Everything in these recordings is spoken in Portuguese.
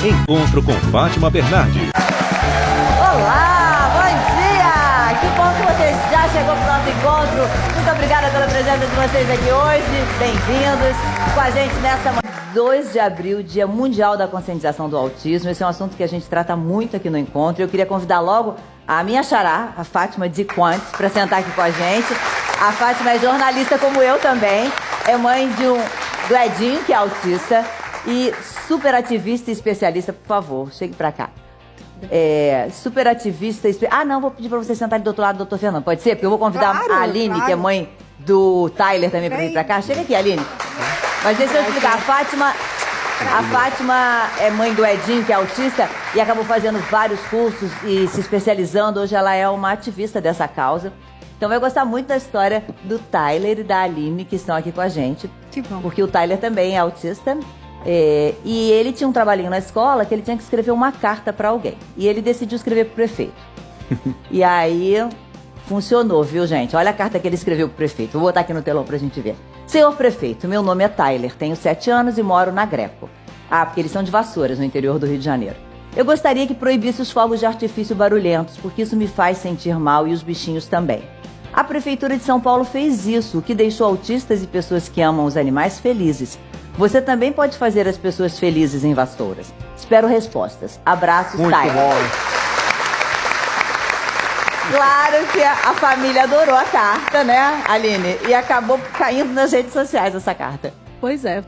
Encontro com Fátima Bernardes. Olá, bom dia! Que bom que você já chegou para o nosso encontro. Muito obrigada pela presença de vocês aqui hoje. Bem-vindos com a gente nesta manhã. 2 de abril, Dia Mundial da Conscientização do Autismo. Esse é um assunto que a gente trata muito aqui no encontro. Eu queria convidar logo a minha xará, a Fátima de Quantes, para sentar aqui com a gente. A Fátima é jornalista como eu também. É mãe do Edinho, que é autista. E super ativista e especialista. Por favor, chegue para cá. Super ativista. Não, vou pedir para você sentar ali do outro lado, doutor Fernando. Pode ser? Porque eu vou convidar a Aline, que é mãe do Tyler também, para vir para cá. Chega aqui, Aline. Mas deixa eu explicar. A Fátima é mãe do Edinho, que é autista, e acabou fazendo vários cursos e se especializando. Hoje ela é uma ativista dessa causa. Então vai gostar muito da história do Tyler e da Aline, que estão aqui com a gente. Que bom. Porque o Tyler também é autista. E ele tinha um trabalhinho na escola que ele tinha que escrever uma carta para alguém. E ele decidiu escrever pro prefeito. E aí funcionou, viu, gente? Olha a carta que ele escreveu pro prefeito. Vou botar aqui no telão pra gente ver. Senhor prefeito, meu nome é Tyler, tenho 7 anos e moro na Greco. Porque eles são de Vassouras, no interior do Rio de Janeiro. Eu gostaria que proibisse os fogos de artifício barulhentos, porque isso me faz sentir mal e os bichinhos também. A Prefeitura de São Paulo fez isso, o que deixou autistas e pessoas que amam os animais felizes. Você também pode fazer as pessoas felizes em Vassouras. Espero respostas. Abraços, Tyler. Bom. Claro que a família adorou a carta, né, Aline? E acabou caindo nas redes sociais essa carta. Pois é,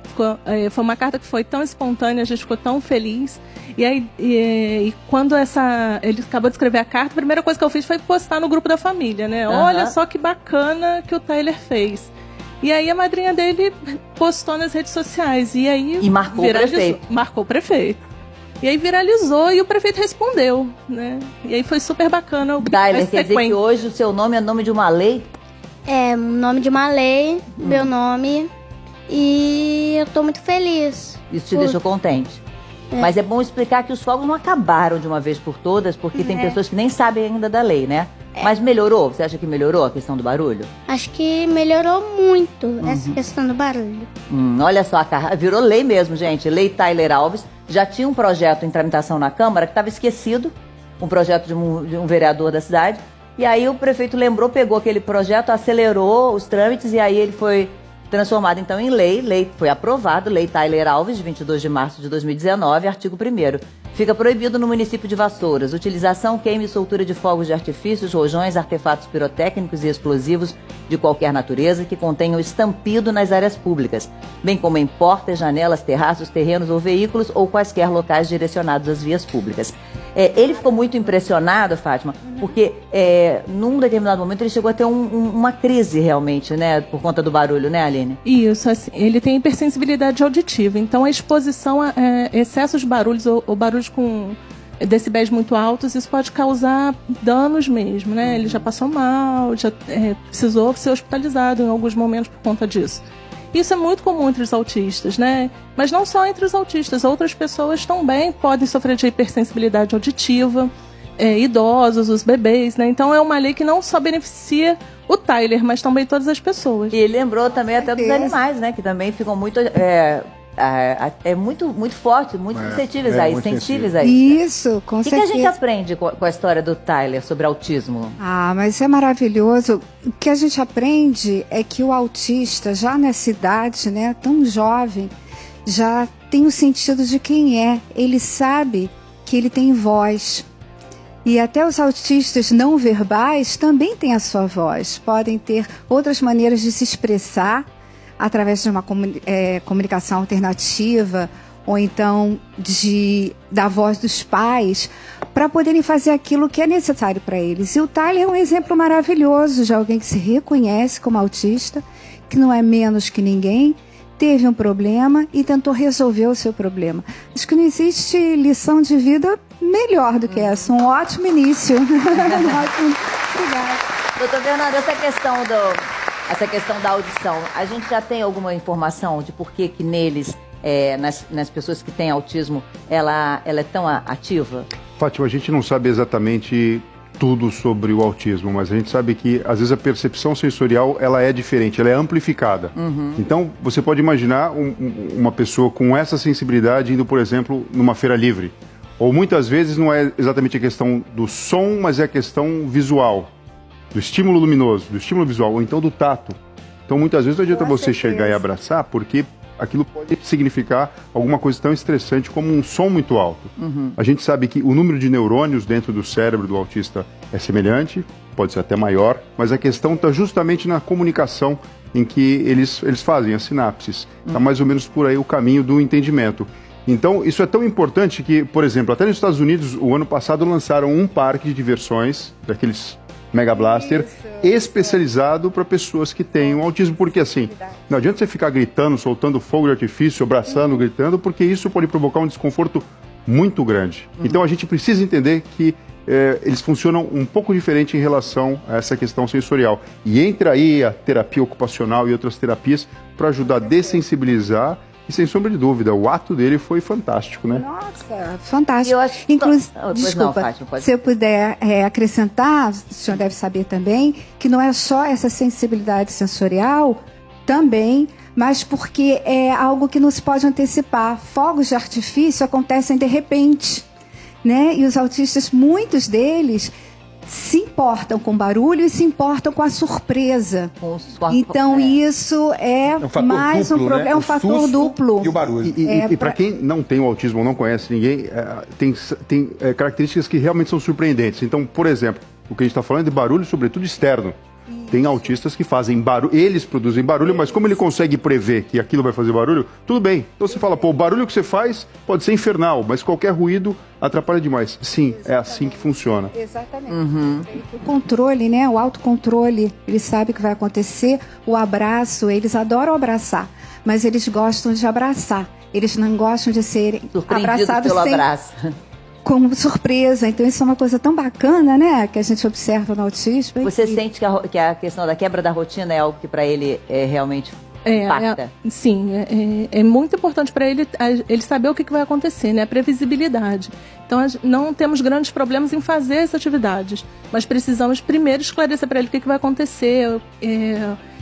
foi uma carta que foi tão espontânea, a gente ficou tão feliz. E aí, quando ele acabou de escrever a carta, a primeira coisa que eu fiz foi postar no grupo da família, né? Olha só que bacana que o Tyler fez. E aí a madrinha dele postou nas redes sociais. E aí marcou o prefeito. Marcou o prefeito. E aí viralizou e o prefeito respondeu, né? E aí foi super bacana. Tyler, quer dizer que hoje o seu nome é nome de uma lei? É, nome de uma lei, meu nome. E eu tô muito feliz. Isso te deixou contente? Mas é bom explicar que os fogos não acabaram de uma vez por todas, porque tem pessoas que nem sabem ainda da lei, né? Mas melhorou? Você acha que melhorou a questão do barulho? Acho que melhorou muito essa questão do barulho. Olha só, virou lei mesmo, gente. Lei Tyler Alves. Já tinha um projeto em tramitação na Câmara que estava esquecido, um projeto de um vereador da cidade. E aí o prefeito lembrou, pegou aquele projeto, acelerou os trâmites e aí ele foi transformado então em lei. Lei foi aprovado, Lei Tyler Alves, de 22 de março de 2019, artigo 1º. Fica proibido no município de Vassouras utilização, queima e soltura de fogos de artifícios, rojões, artefatos pirotécnicos e explosivos de qualquer natureza que contenham estampido nas áreas públicas, bem como em portas, janelas, terraços, terrenos ou veículos ou quaisquer locais direcionados às vias públicas. Ele ficou muito impressionado, Fátima, porque num determinado momento ele chegou a ter uma crise realmente, né, por conta do barulho, né, Aline? Isso, assim, ele tem hipersensibilidade auditiva, então a exposição a excessos de barulhos ou barulhos com decibéis muito altos, isso pode causar danos mesmo, né? Ele já passou mal, já precisou ser hospitalizado em alguns momentos por conta disso. Isso é muito comum entre os autistas, né? Mas não só entre os autistas, outras pessoas também podem sofrer de hipersensibilidade auditiva, idosos, os bebês, né? Então é uma lei que não só beneficia o Tyler, mas também todas as pessoas. E ele lembrou também até dos animais, né? Que também ficam muito... muito forte, muito suscetíveis a isso, sensíveis a isso. Isso, com certeza. O que a gente aprende com a história do Tyler sobre autismo? Mas isso é maravilhoso. O que a gente aprende é que o autista, já nessa idade, né, tão jovem, já tem o sentido de quem é. Ele sabe que ele tem voz. E até os autistas não verbais também têm a sua voz. Podem ter outras maneiras de se expressar, através de uma comunicação alternativa, ou então da voz dos pais, para poderem fazer aquilo que é necessário para eles. E o Tyler é um exemplo maravilhoso de alguém que se reconhece como autista, que não é menos que ninguém, teve um problema e tentou resolver o seu problema. Acho que não existe lição de vida melhor do que essa. Um ótimo início. Obrigada. Doutor Fernando, essa questão da audição, a gente já tem alguma informação de por que neles, nas pessoas que têm autismo, ela é tão ativa? Fátima, a gente não sabe exatamente tudo sobre o autismo, mas a gente sabe que às vezes a percepção sensorial ela é diferente, ela é amplificada. Então você pode imaginar uma pessoa com essa sensibilidade indo, por exemplo, numa feira livre. Ou muitas vezes não é exatamente a questão do som, mas é a questão visual, do estímulo luminoso, do estímulo visual, ou então do tato. Então muitas vezes não adianta você chegar e abraçar, porque aquilo pode significar alguma coisa tão estressante como um som muito alto. A gente sabe que o número de neurônios dentro do cérebro do autista é semelhante, pode ser até maior, mas a questão está justamente na comunicação em que eles fazem as sinapses. Está mais ou menos por aí o caminho do entendimento. Então, isso é tão importante que, por exemplo, até nos Estados Unidos, o ano passado lançaram um parque de diversões, daqueles Mega Blaster, especializado para pessoas que têm autismo, porque assim, não adianta você ficar gritando, soltando fogo de artifício, abraçando, gritando, porque isso pode provocar um desconforto muito grande. Então a gente precisa entender que eles funcionam um pouco diferente em relação a essa questão sensorial. E entra aí a terapia ocupacional e outras terapias para ajudar a dessensibilizar. E sem sombra de dúvida, o ato dele foi fantástico, né? Nossa, fantástico. Eu acho... Desculpa, Fátima, pode... se eu puder acrescentar, o senhor deve saber também, que não é só essa sensibilidade sensorial, também, mas porque é algo que não se pode antecipar. Fogos de artifício acontecem de repente, né? E os autistas, muitos deles, se importam com barulho e se importam com a surpresa. Então isso é um fator mais duplo, um problema, né? é um O fator susto duplo. e o barulho. E para quem não tem o autismo ou não conhece ninguém, tem características que realmente são surpreendentes. Então, por exemplo, o que a gente está falando é de barulho, sobretudo externo. Tem autistas que fazem barulho, eles produzem barulho, mas como ele consegue prever que aquilo vai fazer barulho, tudo bem. Então você fala, pô, o barulho que você faz pode ser infernal, mas qualquer ruído atrapalha demais. Sim, exatamente. É assim que funciona. Exatamente. O controle, né? O autocontrole, ele sabe o que vai acontecer. O abraço, eles adoram abraçar, mas eles gostam de abraçar. Eles não gostam de serem abraçados pelo sem... abraço. Com surpresa. Então isso é uma coisa tão bacana, né? Que a gente observa no autismo. Você sente que a questão da quebra da rotina é algo que para ele realmente impacta? Sim, é muito importante para ele saber o que vai acontecer, né? A previsibilidade. Então não temos grandes problemas em fazer essas atividades, mas precisamos primeiro esclarecer para ele o que vai acontecer,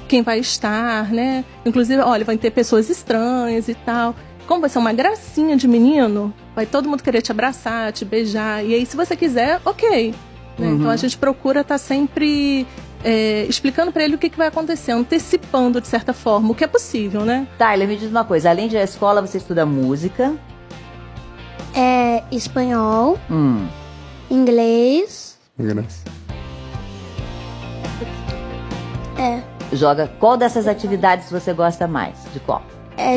quem vai estar, né? Inclusive, olha, vai ter pessoas estranhas e tal. Como vai ser uma gracinha de menino, vai todo mundo querer te abraçar, te beijar. E aí, se você quiser, ok. Né? Então, a gente procura estar sempre explicando para ele o que vai acontecer, antecipando, de certa forma, o que é possível, né? Tyler, me diz uma coisa. Além de escola, você estuda música? Espanhol, inglês. Joga. Qual dessas atividades você gosta mais? De qual?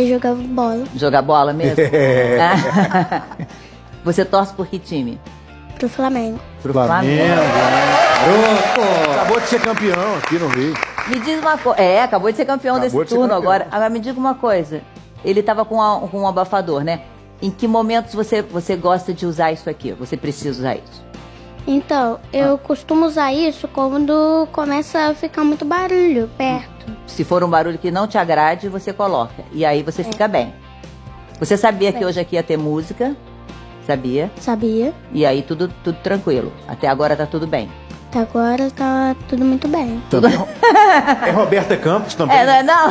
Jogar bola. Jogar bola mesmo? Você torce por que time? Pro Flamengo. Pro Flamengo. Acabou de ser campeão aqui no Rio. Me diz uma coisa. Acabou de ser campeão desse turno agora. Agora me diga uma coisa. Ele estava com um abafador, né? Em que momentos você gosta de usar isso aqui? Você precisa usar isso? Então, eu costumo usar isso quando começa a ficar muito barulho perto. Se for um barulho que não te agrade, você coloca. E aí você fica bem. Você sabia que hoje aqui ia ter música? Sabia? Sabia. E aí tudo tranquilo. Até agora tá tudo bem. Até agora tá tudo muito bem. É Roberta Campos também? Não.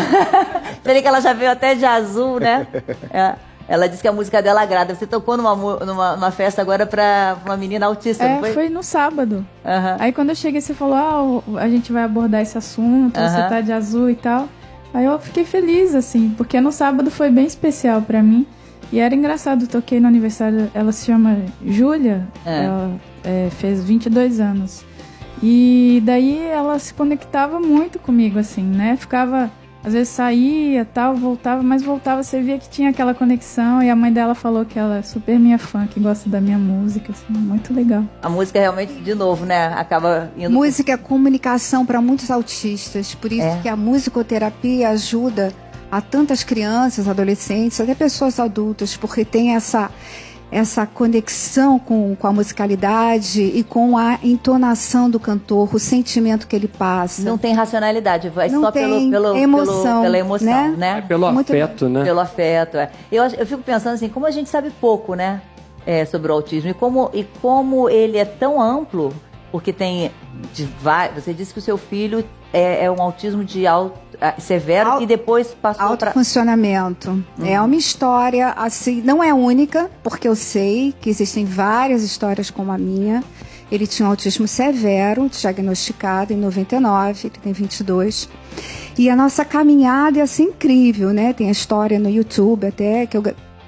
Peraí que ela já veio até de azul, né? Ela disse que a música dela agrada. Você tocou numa festa agora pra uma menina autista, não foi? Foi no sábado. Aí quando eu cheguei, você falou, a gente vai abordar esse assunto, você tá de azul e tal. Aí eu fiquei feliz, assim, porque no sábado foi bem especial pra mim. E era engraçado, toquei no aniversário, ela se chama Júlia, ela fez 22 anos. E daí ela se conectava muito comigo, assim, né? Ficava... Às vezes saía, tal, voltava, mas voltava, você via que tinha aquela conexão. E a mãe dela falou que ela é super minha fã, que gosta da minha música, assim, muito legal. A música realmente, de novo, né, acaba indo... Música é comunicação para muitos autistas, por isso que a musicoterapia ajuda a tantas crianças, adolescentes, até pessoas adultas, porque tem essa conexão com a musicalidade e com a entonação do cantor, o sentimento que ele passa. Não tem racionalidade, vai não só tem pela emoção, né? É pelo afeto, né? Pelo afeto, Eu fico pensando assim, como a gente sabe pouco, né? Sobre o autismo e como ele é tão amplo Porque tem... Você disse que o seu filho é um autismo de severo e depois passou para... Autofuncionamento. É uma história, assim, não é única, porque eu sei que existem várias histórias como a minha. Ele tinha um autismo severo, diagnosticado em 99, ele tem 22. E a nossa caminhada é assim incrível, né? Tem a história no YouTube até, que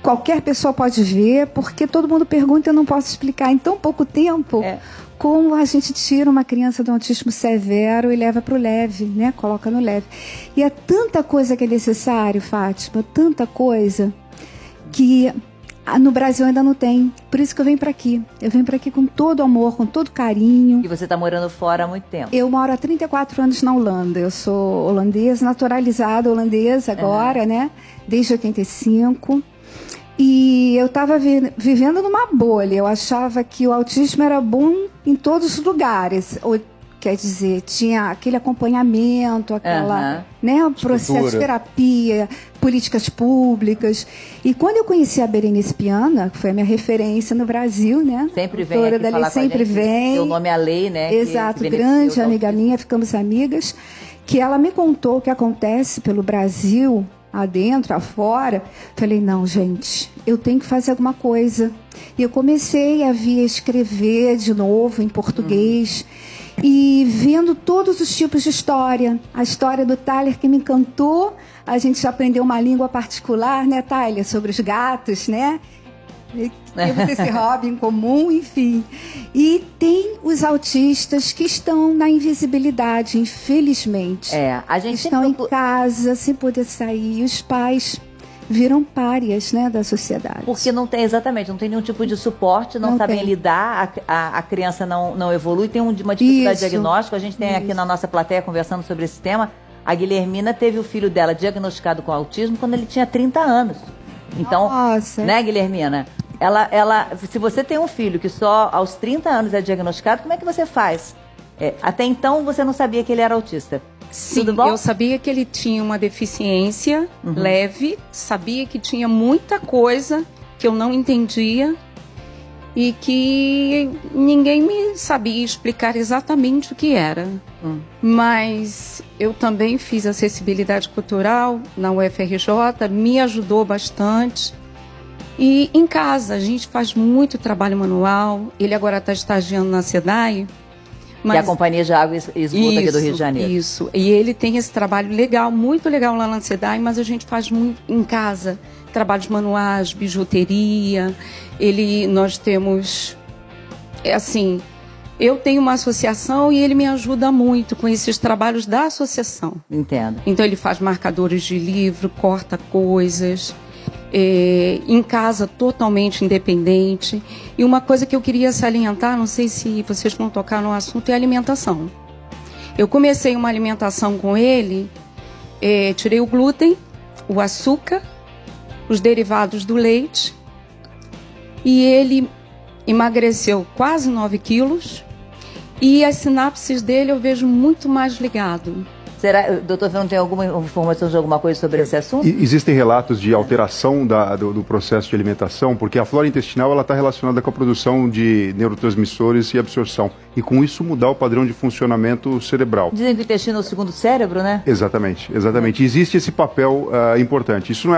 qualquer pessoa pode ver, porque todo mundo pergunta e eu não posso explicar em tão pouco tempo como a gente tira uma criança de um autismo severo e leva para o leve, né? Coloca no leve. E é tanta coisa que é necessário, Fátima, tanta coisa que no Brasil ainda não tem. Por isso que eu venho para aqui. Eu venho para aqui com todo amor, com todo carinho. E você está morando fora há muito tempo? Eu moro há 34 anos na Holanda. Eu sou holandesa, naturalizada holandesa agora, né? Desde 85. E eu estava vivendo numa bolha. Eu achava que o autismo era bom em todos os lugares. Quer dizer, tinha aquele acompanhamento, aquela, né, o processo de terapia, políticas públicas. E quando eu conheci a Berenice Piana, que foi a minha referência no Brasil, né? Sempre vem aqui falar sempre com a gente. vem. Seu nome é a Lei, né? Exato, grande amiga minha, ficamos amigas. Que ela me contou o que acontece pelo Brasil, adentro, afora. Falei, não, gente, eu tenho que fazer alguma coisa. E eu comecei a escrever de novo em português. E vendo todos os tipos de história. A história do Tyler que me encantou. A gente já aprendeu uma língua particular, né, Tyler? Sobre os gatos, né? Temos esse hobby em comum, enfim. E tem os autistas que estão na invisibilidade, infelizmente. A gente estão em casa, sem poder sair. E os pais viram párias, né, da sociedade. Porque não tem, exatamente, não tem nenhum tipo de suporte, não sabem lidar, a criança não evolui, tem uma dificuldade diagnóstica. A gente tem aqui na nossa plateia conversando sobre esse tema. A Guilhermina teve o filho dela diagnosticado com autismo quando ele tinha 30 anos. Então, né, Guilhermina? Se você tem um filho que só aos 30 anos é diagnosticado, como é que você faz? Até então você não sabia que ele era autista. Sim, tudo bom? Eu sabia que ele tinha uma deficiência leve, sabia que tinha muita coisa que eu não entendia e que ninguém me sabia explicar exatamente o que era. Mas eu também fiz acessibilidade cultural na UFRJ, me ajudou bastante. E em casa a gente faz muito trabalho manual, ele agora está estagiando na SEDAI. Que é a Companhia de Água e Esgoto aqui do Rio de Janeiro. Isso, e ele tem esse trabalho legal, muito legal lá na SEDAI, mas a gente faz muito em casa, trabalhos manuais, bijuteria, nós temos, eu tenho uma associação e ele me ajuda muito com esses trabalhos da associação. Entendo. Então ele faz marcadores de livro, corta coisas, em casa totalmente independente. E uma coisa que eu queria salientar, não sei se vocês vão tocar no assunto, é a alimentação. Eu comecei uma alimentação com ele, tirei o glúten, o açúcar, os derivados do leite, e ele emagreceu quase 9 quilos, e as sinapses dele eu vejo muito mais ligado. Doutor Fernando, tem alguma informação de alguma coisa sobre esse assunto? Existem relatos de alteração do processo de alimentação, porque a flora intestinal está relacionada com a produção de neurotransmissores e absorção. E com isso mudar o padrão de funcionamento cerebral. Dizem que o intestino é o segundo cérebro, né? Exatamente. Existe esse papel importante. Isso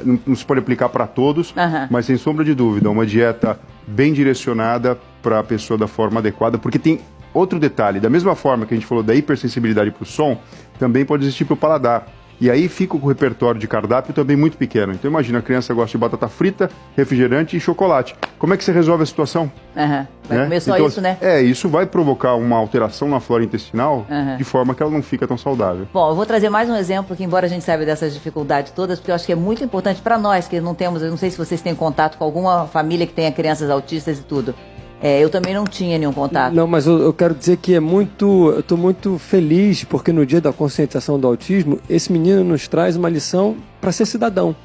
não se pode aplicar para todos, mas sem sombra de dúvida, uma dieta bem direcionada para a pessoa da forma adequada, porque tem outro detalhe, da mesma forma que a gente falou da hipersensibilidade para o som, também pode existir para o paladar. E aí fica o repertório de cardápio também muito pequeno. Então imagina, a criança gosta de batata frita, refrigerante e chocolate. Como é que você resolve a situação? Vai comer só isso, né? Isso vai provocar uma alteração na flora intestinal de forma que ela não fica tão saudável. Bom, eu vou trazer mais um exemplo que, embora a gente saiba dessas dificuldades todas, porque eu acho que é muito importante para nós, que não temos, eu não sei se vocês têm contato com alguma família que tenha crianças autistas e tudo. Eu também não tinha nenhum contato. Não, mas eu quero dizer que eu estou muito feliz porque no dia da conscientização do autismo, esse menino nos traz uma lição para ser cidadão.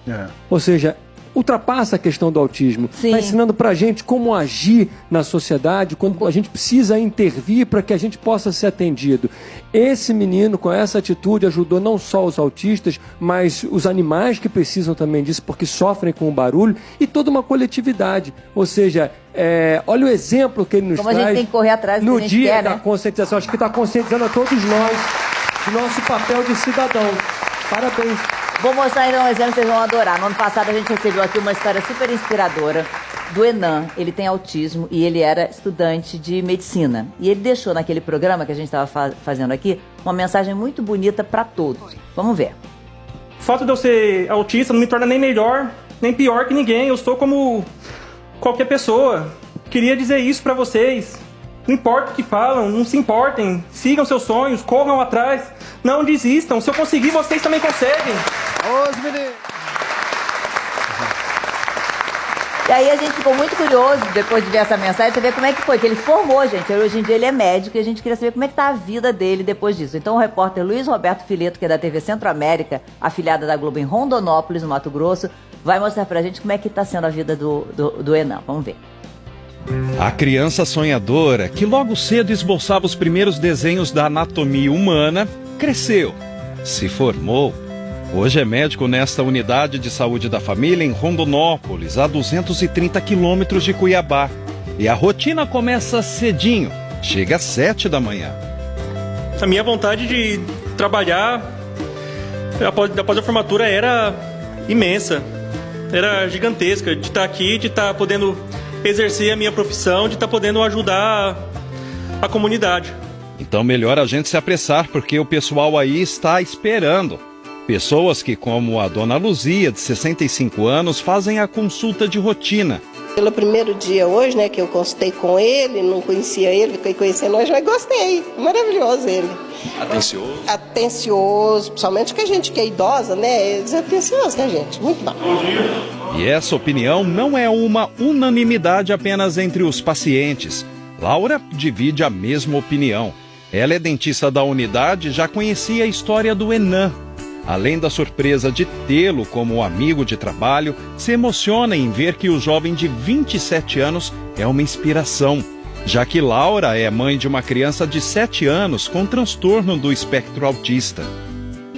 Ou seja, ultrapassa a questão do autismo. Sim. Está ensinando para a gente como agir na sociedade, quando a gente precisa intervir para que a gente possa ser atendido. Esse menino, com essa atitude, ajudou não só os autistas, mas os animais que precisam também disso, porque sofrem com o barulho, e toda uma coletividade. Ou seja, olha o exemplo que ele nos Como traz. a gente tem que correr atrás do no que a gente dia quer, da né? conscientização. Acho que está conscientizando a todos nós do nosso papel de cidadão. Parabéns. Vou mostrar então um exemplo que vocês vão adorar. No ano passado a gente recebeu aqui uma história super inspiradora do Enan. Ele tem autismo e ele era estudante de medicina. E ele deixou naquele programa que a gente estava fazendo aqui uma mensagem muito bonita para todos. Vamos ver. O fato de eu ser autista não me torna nem melhor, nem pior que ninguém. Eu sou como qualquer pessoa. Queria dizer isso para vocês. Não importa o que falam, não se importem. Sigam seus sonhos, corram atrás. Não desistam. Se eu conseguir, vocês também conseguem. Os meninos. E aí a gente ficou muito curioso, depois de ver essa mensagem, saber como é que foi, que ele formou, gente. Hoje em dia ele é médico e a gente queria saber como é que tá a vida dele depois disso. Então o repórter Luiz Roberto Fileto, que é da TV Centro-América, afiliada da Globo em Rondonópolis, no Mato Grosso, vai mostrar pra gente como é que tá sendo a vida do Enan. Vamos ver. A criança sonhadora, que logo cedo esboçava os primeiros desenhos da anatomia humana, cresceu, se formou. Hoje é médico nesta unidade de saúde da família em Rondonópolis, a 230 quilômetros de Cuiabá. E a rotina começa cedinho, chega às 7 da manhã. A minha vontade de trabalhar após a formatura era imensa. Era gigantesca, de estar aqui, de estar podendo exercer a minha profissão, de estar podendo ajudar a comunidade. Então melhor a gente se apressar, porque o pessoal aí está esperando. Pessoas que, como a dona Luzia, de 65 anos, fazem a consulta de rotina. Pelo primeiro dia hoje, né, que eu consultei com ele, não conhecia ele, fiquei conhecendo hoje, mas gostei. Maravilhoso ele. Atencioso? Atencioso, principalmente que a gente que é idosa, né, é desatencioso, né, gente? Muito bom. E essa opinião não é uma unanimidade apenas entre os pacientes. Laura divide a mesma opinião. Ela é dentista da unidade e já conhecia a história do Enan. Além da surpresa de tê-lo como amigo de trabalho, se emociona em ver que o jovem de 27 anos é uma inspiração, já que Laura é mãe de uma criança de 7 anos com transtorno do espectro autista.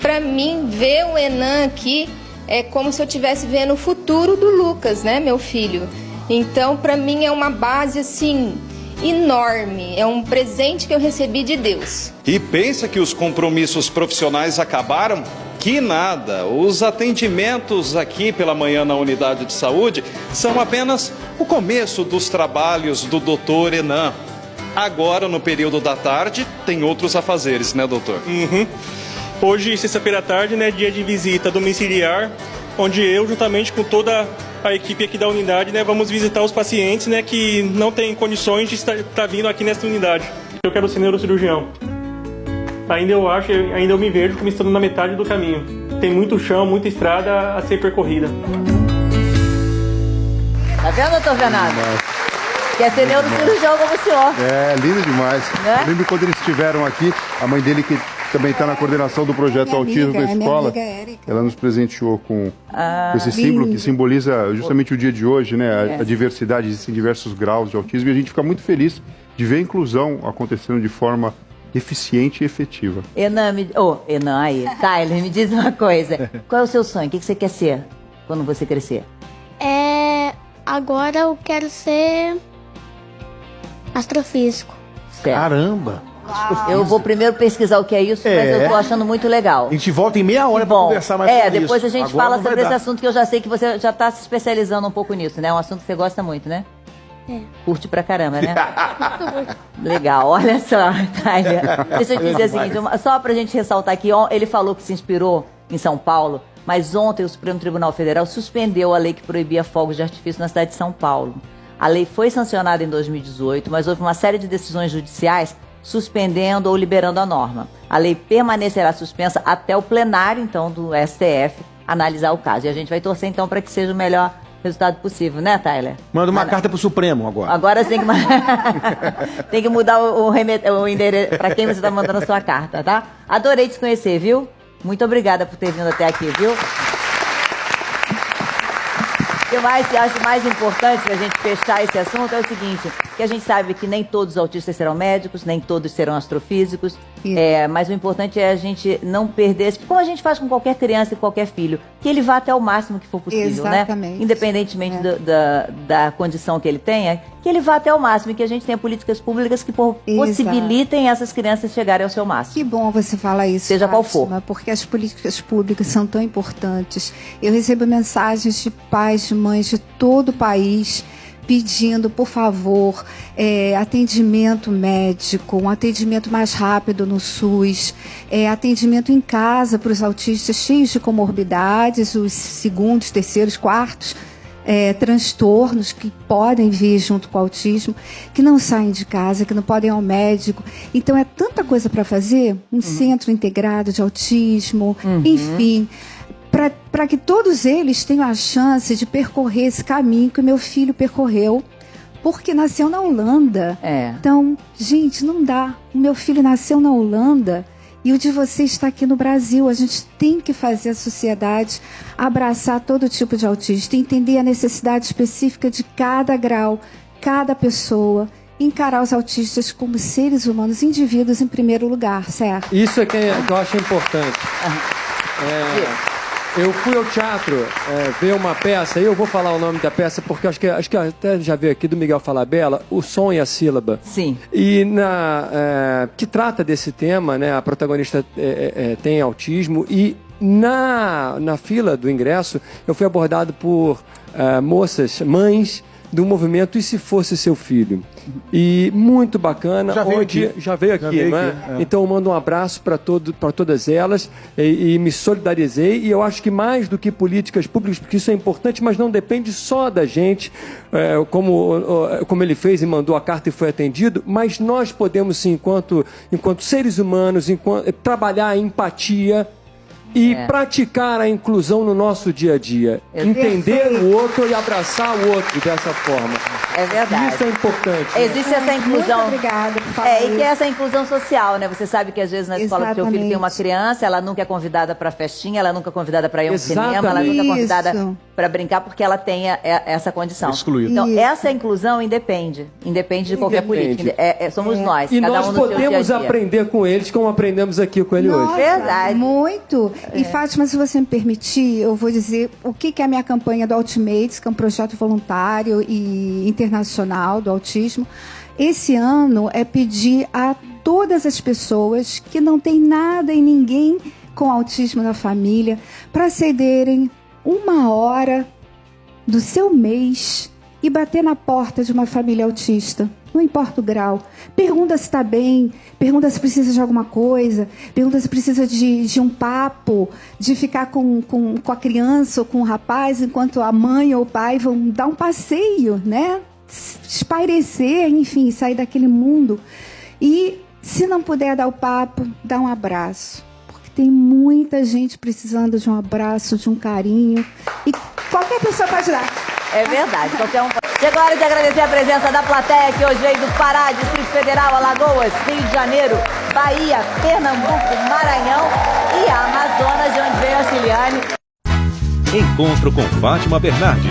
Para mim, ver o Enan aqui é como se eu estivesse vendo o futuro do Lucas, né, meu filho? Então, para mim é uma base assim enorme, é um presente que eu recebi de Deus. E pensa que os compromissos profissionais acabaram? Que nada! Os atendimentos aqui pela manhã na unidade de saúde são apenas o começo dos trabalhos do Dr. Enan. Agora, no período da tarde, tem outros afazeres, né, doutor? Uhum. Hoje, sexta-feira à tarde, né, dia de visita domiciliar, onde eu, juntamente com toda a equipe aqui da unidade, né, vamos visitar os pacientes, né, que não têm condições de estar vindo aqui nesta unidade. Eu quero ser neurocirurgião. Ainda eu me vejo como estando na metade do caminho. Tem muito chão, muita estrada a ser percorrida. Tá vendo, doutor Fernando? Quer ser neurocirurgião como o senhor. É, lindo demais. Né? Eu lembro quando eles estiveram aqui, a mãe dele, que também está na coordenação do projeto Autismo da escola, ela nos presenteou com esse símbolo que simboliza justamente o dia de hoje, né? A diversidade, existem diversos graus de autismo, e a gente fica muito feliz de ver a inclusão acontecendo de forma eficiente e efetiva. Enan aí, Tyler, me diz uma coisa. Qual é o seu sonho? O que você quer ser quando você crescer? Agora eu quero ser astrofísico. Certo. Caramba! Eu vou primeiro pesquisar o que é isso, mas eu tô achando muito legal. A gente volta em meia hora para conversar mais sobre isso. Depois a gente Agora fala não vai sobre esse dar. assunto, que eu já sei que você já tá se especializando um pouco nisso, né? É um assunto que você gosta muito, né? Curte pra caramba, né? Legal, olha só, Tyler. Deixa eu te dizer o seguinte, só pra gente ressaltar aqui, ele falou que se inspirou em São Paulo, mas ontem o Supremo Tribunal Federal suspendeu a lei que proibia fogos de artifício na cidade de São Paulo. A lei foi sancionada em 2018, mas houve uma série de decisões judiciais suspendendo ou liberando a norma. A lei permanecerá suspensa até o plenário, então, do STF analisar o caso. E a gente vai torcer, então, para que seja o melhor resultado possível, né, Tyler? Manda uma carta pro Supremo agora. Agora você tem que, tem que mudar o endereço para quem você está mandando a sua carta, tá? Adorei te conhecer, viu? Muito obrigada por ter vindo até aqui, viu? O que eu acho mais importante para a gente fechar esse assunto é o seguinte, que a gente sabe que nem todos os autistas serão médicos, nem todos serão astrofísicos, mas o importante é a gente não perder, como a gente faz com qualquer criança e qualquer filho, que ele vá até o máximo que for possível, Exatamente. né? Independentemente da condição que ele tenha, que ele vá até o máximo e que a gente tenha políticas públicas que possibilitem essas crianças chegarem ao seu máximo. Que bom você falar isso, seja qual for. Porque as políticas públicas são tão importantes. Eu recebo mensagens de pais, de mães de todo o país pedindo, por favor, atendimento médico, um atendimento mais rápido no SUS, atendimento em casa para os autistas cheios de comorbidades, os segundos, terceiros, quartos, transtornos que podem vir junto com o autismo, que não saem de casa, que não podem ir ao médico. Então é tanta coisa para fazer, um centro integrado de autismo, enfim, para que todos eles tenham a chance de percorrer esse caminho que o meu filho percorreu, porque nasceu na Holanda. Então, gente, não dá. O meu filho nasceu na Holanda e o de você está aqui no Brasil. A gente tem que fazer a sociedade abraçar todo tipo de autista, entender a necessidade específica de cada grau, cada pessoa, encarar os autistas como seres humanos, indivíduos em primeiro lugar, certo? Isso é que eu acho importante. Eu fui ao teatro ver uma peça, e eu vou falar o nome da peça, porque acho que até já veio aqui do Miguel Falabella, O Som e a Sílaba. Sim. E que trata desse tema, né? A protagonista tem autismo, e na fila do ingresso eu fui abordado por moças, mães do movimento E Se Fosse Seu Filho. E muito bacana. Já veio aqui, né? Então eu mando um abraço para todas elas e me solidarizei. E eu acho que mais do que políticas públicas, porque isso é importante, mas não depende só da gente, como ele fez e mandou a carta e foi atendido, mas nós podemos sim, enquanto seres humanos, trabalhar a empatia e praticar a inclusão no nosso dia a dia. Entender o outro e abraçar o outro dessa forma. É verdade. Isso é importante. Existe essa inclusão. Muito obrigada. E que é essa inclusão social, né? Você sabe que às vezes na escola do seu filho tem uma criança, ela nunca é convidada para festinha, ela nunca é convidada para ir ao cinema, ela nunca é convidada para brincar porque ela tem essa condição. Excluído. Então, essa inclusão independe de qualquer política. Somos nós, E cada nós um no seu podemos dia a dia. aprender com eles como aprendemos aqui com ele hoje. Verdade. Muito. E, Fátima, se você me permitir, eu vou dizer o que é a minha campanha do Ultimates, que é um projeto voluntário e internacional do autismo. Esse ano é pedir a todas as pessoas que não tem nada e ninguém com autismo na família para cederem 1 hora do seu mês e bater na porta de uma família autista. Não importa o grau. Pergunta se está bem, pergunta se precisa de alguma coisa, pergunta se precisa de um papo, de ficar com a criança ou com o rapaz, enquanto a mãe ou o pai vão dar um passeio, né? Espairecer, enfim, sair daquele mundo. E se não puder dar o papo, dá um abraço. Porque tem muita gente precisando de um abraço, de um carinho. E qualquer pessoa pode dar. É verdade, qualquer um. Chegou a hora de agradecer a presença da plateia que hoje veio do Pará, Distrito Federal, Alagoas, Rio de Janeiro, Bahia, Pernambuco, Maranhão e Amazonas, de onde veio a Ciliane. Encontro com Fátima Bernardes.